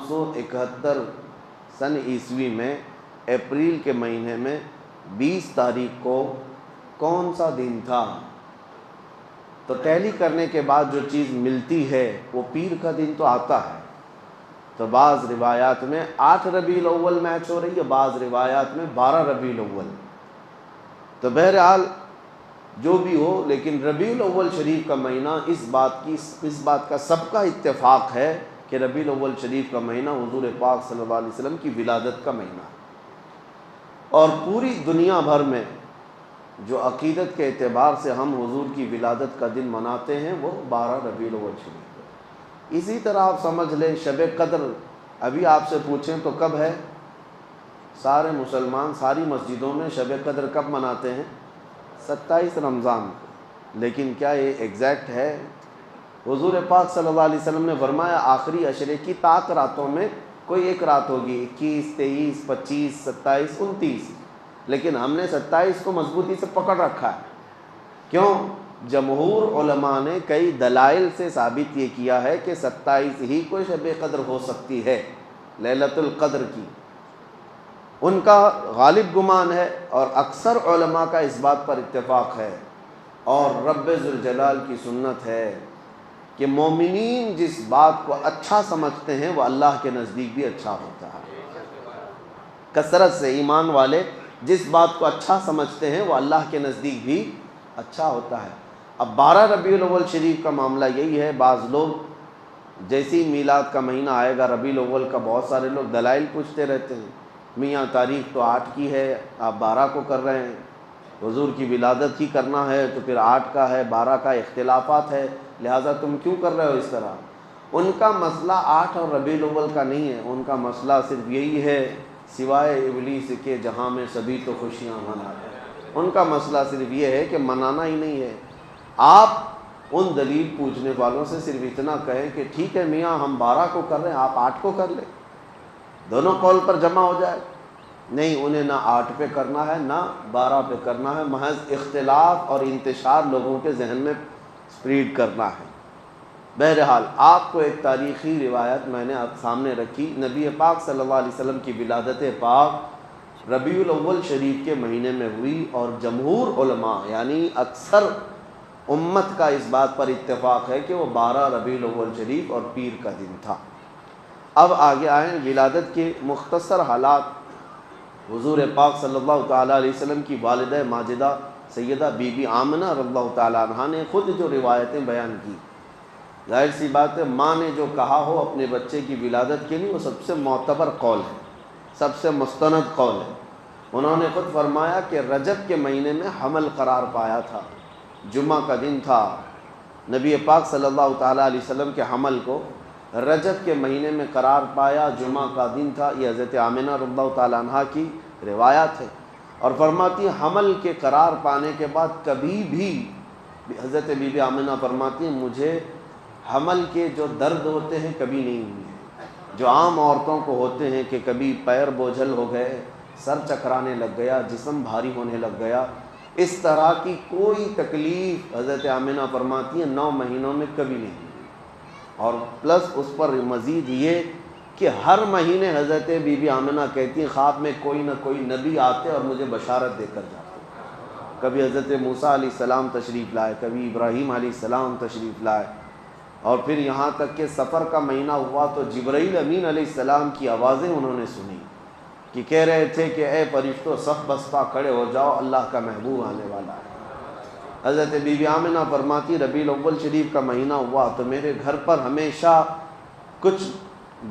571 سن عیسوی میں اپریل کے مہینے میں 20 تاریخ کو کون سا دن تھا؟ تو ٹیلی کرنے کے بعد جو چیز ملتی ہے وہ پیر کا دن تو آتا ہے. تو بعض روایات میں 8 ربیع الاول میچ ہو رہی ہے، بعض روایات میں 12 ربیع الاول. تو بہرحال جو بھی ہو، لیکن ربیع الاول شریف کا مہینہ اس بات کا سب کا اتفاق ہے کہ ربیع الاول شریف کا مہینہ حضور پاک صلی اللہ علیہ وسلم کی ولادت کا مہینہ ہے. اور پوری دنیا بھر میں جو عقیدت کے اعتبار سے ہم حضور کی ولادت کا دن مناتے ہیں وہ 12 ربیع الاول شریف ہے. اسی طرح آپ سمجھ لیں شب قدر ابھی آپ سے پوچھیں تو کب ہے؟ سارے مسلمان ساری مسجدوں میں شب قدر کب مناتے ہیں؟ 27 رمضان کو. لیکن کیا یہ ایگزیکٹ ہے؟ حضور پاک صلی اللہ علیہ وسلم نے فرمایا آخری عشرے کی طاق راتوں میں کوئی ایک رات ہوگی، 21، 23، 25، 27، 29. لیکن ہم نے 27 کو مضبوطی سے پکڑ رکھا ہے. کیوں؟ جمہور علماء نے کئی دلائل سے ثابت یہ کیا ہے کہ 27 ہی کو شب قدر ہو سکتی ہے، لیلۃ القدر کی. ان کا غالب گمان ہے اور اکثر علماء کا اس بات پر اتفاق ہے، اور رب ذوالجلال کی سنت ہے کہ مومنین جس بات کو اچھا سمجھتے ہیں وہ اللہ کے نزدیک بھی اچھا ہوتا ہے. کثرت سے ایمان والے جس بات کو اچھا سمجھتے ہیں وہ اللہ کے نزدیک بھی اچھا ہوتا ہے. اب 12 ربیع الاول شریف کا معاملہ یہی ہے. بعض لوگ جیسی میلاد کا مہینہ آئے گا ربیع الاول کا، بہت سارے لوگ دلائل پوچھتے رہتے ہیں. میاں تاریخ تو 8 کی ہے، آپ 12 کو کر رہے ہیں. حضور کی ولادت ہی کرنا ہے تو پھر 8 کا ہے، 12 کا اختلافات ہے، لہٰذا تم کیوں کر رہے ہو اس طرح؟ ان کا مسئلہ 8 اور ربیع الاول کا نہیں ہے. ان کا مسئلہ صرف یہی ہے، سوائے ابلیس کے جہاں میں سبھی تو خوشیاں مناتے ہیں. ان کا مسئلہ صرف یہ ہے کہ منانا ہی نہیں ہے. آپ ان دلیل پوچھنے والوں سے صرف اتنا کہیں کہ ٹھیک ہے میاں ہم 12 کو کر رہے ہیں، آپ 8 کو کر لیں، دونوں قول پر جمع ہو جائے. نہیں، انہیں نہ 8 پہ کرنا ہے نہ 12 پہ کرنا ہے، محض اختلاف اور انتشار لوگوں کے ذہن میں سپریڈ کرنا ہے. بہرحال آپ کو ایک تاریخی روایت میں نے آپ سامنے رکھی. نبی پاک صلی اللہ علیہ وسلم کی ولادت پاک ربیع الاول شریف کے مہینے میں ہوئی، اور جمہور علماء یعنی اکثر امت کا اس بات پر اتفاق ہے کہ وہ 12 ربیع الاول شریف اور پیر کا دن تھا. اب آگے آئیں ولادت کے مختصر حالات. حضور پاک صلی اللہ تعالیٰ علیہ وسلم کی والدہ ماجدہ سیدہ بی بی آمنہ رضی اللہ تعالیٰ عنہا نے خود جو روایتیں بیان کی، ظاہر سی بات ہے ماں نے جو کہا ہو اپنے بچے کی ولادت کے لیے وہ سب سے معتبر قول ہے، سب سے مستند قول ہے. انہوں نے خود فرمایا کہ رجب کے مہینے میں حمل قرار پایا تھا، جمعہ کا دن تھا. نبی پاک صلی اللہ تعالیٰ علیہ وسلم کے حمل کو رجب کے مہینے میں قرار پایا، جمعہ کا دن تھا. یہ حضرت آمنہ رضی اللہ تعالیٰ عنہا کی روایات ہے، اور فرماتی ہیں حمل کے قرار پانے کے بعد کبھی بھی حضرت بی بی آمنہ فرماتی ہیں مجھے حمل کے جو درد ہوتے ہیں کبھی نہیں ہوئے، جو عام عورتوں کو ہوتے ہیں کہ کبھی پیر بوجھل ہو گئے، سر چکرانے لگ گیا، جسم بھاری ہونے لگ گیا، اس طرح کی کوئی تکلیف حضرت آمنہ فرماتی ہیں 9 مہینوں میں کبھی نہیں ہوئی. اور پلس اس پر مزید یہ کہ ہر مہینے حضرت بی بی آمنہ کہتی ہیں خواب میں کوئی نہ کوئی نبی آتے اور مجھے بشارت دے کر جاتے. کبھی حضرت موسیٰ علیہ السلام تشریف لائے، کبھی ابراہیم علیہ السلام تشریف لائے، اور پھر یہاں تک کہ سفر کا مہینہ ہوا تو جبرائیل امین علیہ السلام کی آوازیں انہوں نے سنی کہ کہہ رہے تھے کہ اے فرشتوں صف بستہ کھڑے ہو جاؤ، اللہ کا محبوب آنے والا ہے. حضرت بی بی آمنہ فرماتی ربیع الاول شریف کا مہینہ ہوا تو میرے گھر پر ہمیشہ کچھ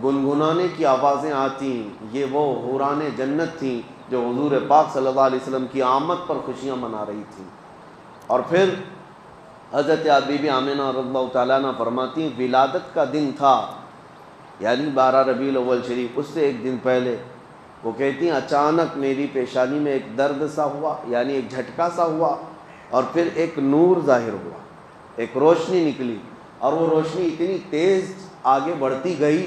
گنگنانے کی آوازیں آتی. یہ وہ حوران جنت تھیں جو حضور پاک صلی اللہ علیہ وسلم کی آمد پر خوشیاں منا رہی تھیں. اور پھر حضرت بی بی آمنہ رضی اللہ تعالیٰ عنہ فرماتی ہیں ولادت کا دن تھا، یعنی 12 ربیع الاول شریف، اس سے ایک دن پہلے وہ کہتی ہیں اچانک میری پیشانی میں ایک درد سا ہوا، یعنی ایک جھٹکا سا ہوا، اور پھر ایک نور ظاہر ہوا، ایک روشنی نکلی، اور وہ روشنی اتنی تیز آگے بڑھتی گئی.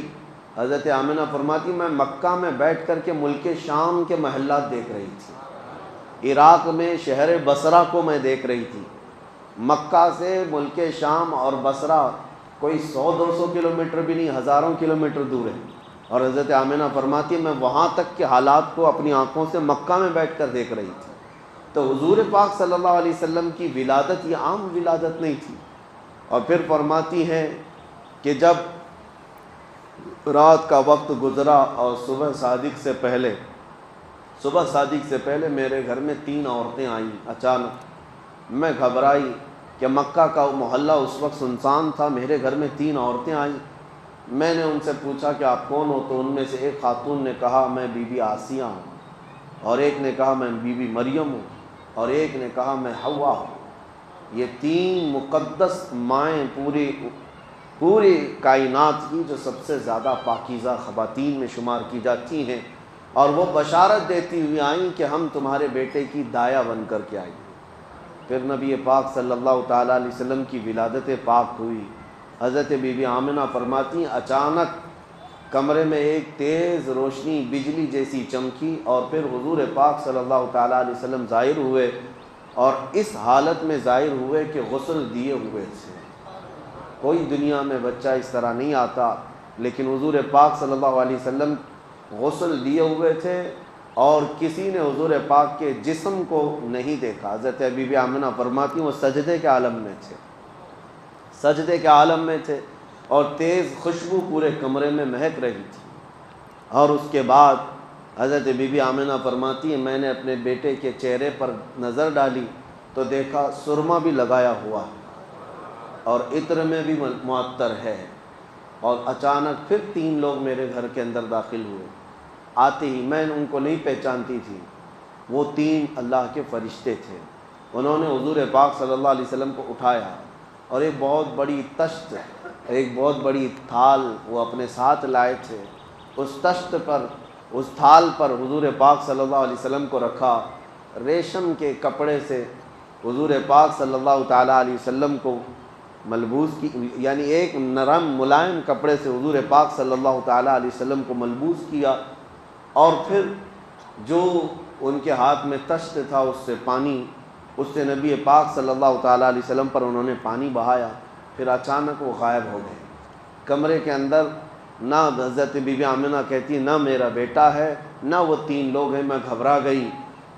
حضرت آمنہ فرماتی میں مکہ میں بیٹھ کر کے ملک شام کے محلات دیکھ رہی تھی، عراق میں شہر بصرہ کو میں دیکھ رہی تھی. مکہ سے ملک شام اور بصرہ کوئی 100-200 کلومیٹر بھی نہیں، ہزاروں کلومیٹر دور ہے. اور حضرت آمنہ فرماتی ہے میں وہاں تک کے حالات کو اپنی آنکھوں سے مکہ میں بیٹھ کر دیکھ رہی تھی۔ تو حضور پاک صلی اللہ علیہ وسلم کی ولادت یہ عام ولادت نہیں تھی۔ اور پھر فرماتی ہیں کہ جب رات کا وقت گزرا اور صبح صادق سے پہلے میرے گھر میں 3 عورتیں آئیں اچانک۔ میں گھبرائی کہ مکہ کا محلہ اس وقت سنسان تھا، میرے گھر میں 3 عورتیں آئیں۔ میں نے ان سے پوچھا کہ آپ کون ہو؟ تو ان میں سے ایک خاتون نے کہا میں بی بی آسیہ ہوں، اور ایک نے کہا میں بی بی مریم ہوں، اور ایک نے کہا میں حوا ہوں۔ یہ 3 مقدس مائیں پوری کائنات کی جو سب سے زیادہ پاکیزہ خواتین میں شمار کی جاتی ہیں، اور وہ بشارت دیتی ہوئی آئیں کہ ہم تمہارے بیٹے کی دایا بن کر کے آئیں۔ پھر نبی پاک صلی اللہ تعالیٰ علیہ وسلم کی ولادت پاک ہوئی۔ حضرت بی بی آمنہ فرماتی ہیں اچانک کمرے میں ایک تیز روشنی بجلی جیسی چمکی، اور پھر حضور پاک صلی اللہ تعالیٰ علیہ وسلم ظاہر ہوئے، اور اس حالت میں ظاہر ہوئے کہ غسل دیے ہوئے تھے۔ کوئی دنیا میں بچہ اس طرح نہیں آتا، لیکن حضور پاک صلی اللہ علیہ وسلم غسل دیے ہوئے تھے، اور کسی نے حضور پاک کے جسم کو نہیں دیکھا۔ حضرت بی بی آمنہ فرماتی ہیں وہ سجدے کے عالم میں تھے، اور تیز خوشبو پورے کمرے میں مہک رہی تھی۔ اور اس کے بعد حضرت بی بی آمنہ فرماتی ہیں میں نے اپنے بیٹے کے چہرے پر نظر ڈالی تو دیکھا سرما بھی لگایا ہوا ہے اور عطر میں بھی معطر ہے۔ اور اچانک پھر 3 لوگ میرے گھر کے اندر داخل ہوئے۔ آتے ہی میں ان کو نہیں پہچانتی تھی، وہ 3 اللہ کے فرشتے تھے۔ انہوں نے حضور پاک صلی اللہ علیہ وسلم کو اٹھایا، اور ایک بہت بڑی تشت، ایک بہت بڑی تھال وہ اپنے ساتھ لائے تھے۔ اس تشت پر، اس تھال پر حضور پاک صلی اللہ علیہ وسلم کو رکھا۔ ریشم کے کپڑے سے حضور پاک صلی اللہ تعالیٰ علیہ وسلم کو ملبوس کی، یعنی ایک نرم ملائم کپڑے سے حضور پاک صلی اللہ تعالیٰ علیہ وسلم کو ملبوس کیا، اور پھر جو ان کے ہاتھ میں تشت تھا اس سے نبی پاک صلی اللہ تعالیٰ علیہ وسلم پر انہوں نے پانی بہایا۔ پھر اچانک وہ غائب ہو گئے کمرے کے اندر۔ نہ حضرت بی بی آمنہ کہتی نہ میرا بیٹا ہے نہ وہ 3 لوگ ہیں۔ میں گھبرا گئی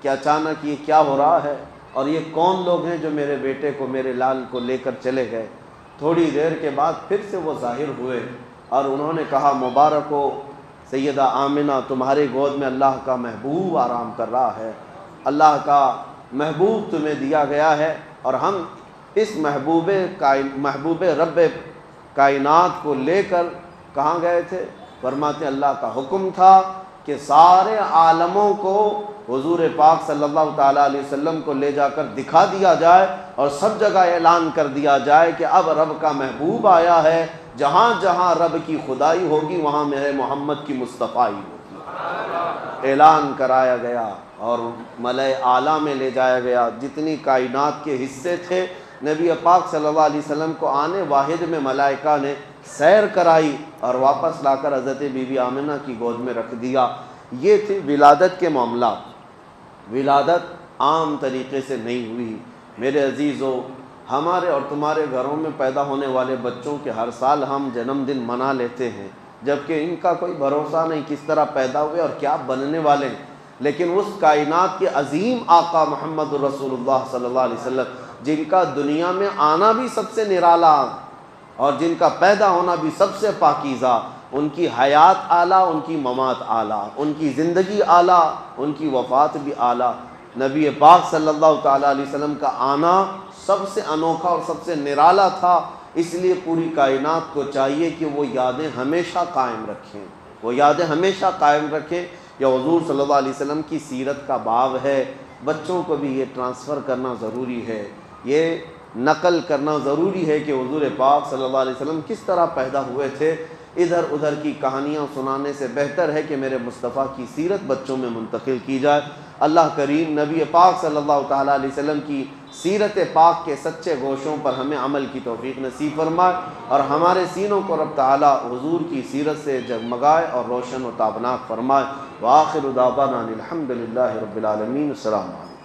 کہ اچانک یہ کیا ہو رہا ہے، اور یہ کون لوگ ہیں جو میرے بیٹے کو، میرے لال کو لے کر چلے گئے۔ تھوڑی دیر کے بعد پھر سے وہ ظاہر ہوئے، اور انہوں نے کہا مبارک ہو سیدہ آمنہ، تمہارے گود میں اللہ کا محبوب آرام کر رہا ہے، اللہ کا محبوب تمہیں دیا گیا ہے۔ اور ہم اس محبوب رب کائنات کو لے کر کہاں گئے تھے؟ فرماتے اللہ کا حکم تھا کہ سارے عالموں کو حضور پاک صلی اللہ تعالیٰ علیہ وسلم کو لے جا کر دکھا دیا جائے، اور سب جگہ اعلان کر دیا جائے کہ اب رب کا محبوب آیا ہے، جہاں جہاں رب کی خدائی ہوگی وہاں میرے محمد کی مصطفائی ہوگی۔ اعلان کرایا گیا اور ملائے اعلیٰ میں لے جایا گیا۔ جتنی کائنات کے حصے تھے نبی پاک صلی اللہ علیہ وسلم کو آنے واحد میں ملائکہ نے سیر کرائی، اور واپس لا کر حضرت بی بی آمنہ کی گود میں رکھ دیا۔ یہ تھی ولادت کے معاملات۔ ولادت عام طریقے سے نہیں ہوئی۔ میرے عزیزو، ہمارے اور تمہارے گھروں میں پیدا ہونے والے بچوں کے ہر سال ہم جنم دن منا لیتے ہیں، جبکہ ان کا کوئی بھروسہ نہیں کس طرح پیدا ہوئے اور کیا بننے والے ہیں۔ لیکن اس کائنات کے عظیم آقا محمد رسول اللہ صلی اللہ علیہ وسلم، جن کا دنیا میں آنا بھی سب سے نرالا اور جن کا پیدا ہونا بھی سب سے پاکیزہ، ان کی حیات اعلیٰ، ان کی ممات اعلیٰ، ان کی زندگی اعلیٰ، ان کی وفات بھی اعلیٰ، نبی پاک صلی اللہ تعالیٰ علیہ وسلم کا آنا سب سے انوکھا اور سب سے نرالا تھا۔ اس لیے پوری کائنات کو چاہیے کہ وہ یادیں ہمیشہ قائم رکھیں، وہ یادیں ہمیشہ قائم رکھیں۔ یہ حضور صلی اللہ علیہ وسلم کی سیرت کا باب ہے۔ بچوں کو بھی یہ ٹرانسفر کرنا ضروری ہے، یہ نقل کرنا ضروری ہے کہ حضور پاک صلی اللہ علیہ وسلم کس طرح پیدا ہوئے تھے۔ ادھر ادھر کی کہانیاں سنانے سے بہتر ہے کہ میرے مصطفیٰ کی سیرت بچوں میں منتقل کی جائے۔ اللہ کریم نبی پاک صلی اللہ تعالیٰ علیہ وسلم کی سیرت پاک کے سچے گوشوں پر ہمیں عمل کی توفیق نصیب فرمائے، اور ہمارے سینوں کو رب تعالیٰ حضور کی سیرت سے جگمگائے اور روشن و تابناک فرمائے۔ وآخر دعوانا الحمد للہ رب العالمین۔ السلام علیکم۔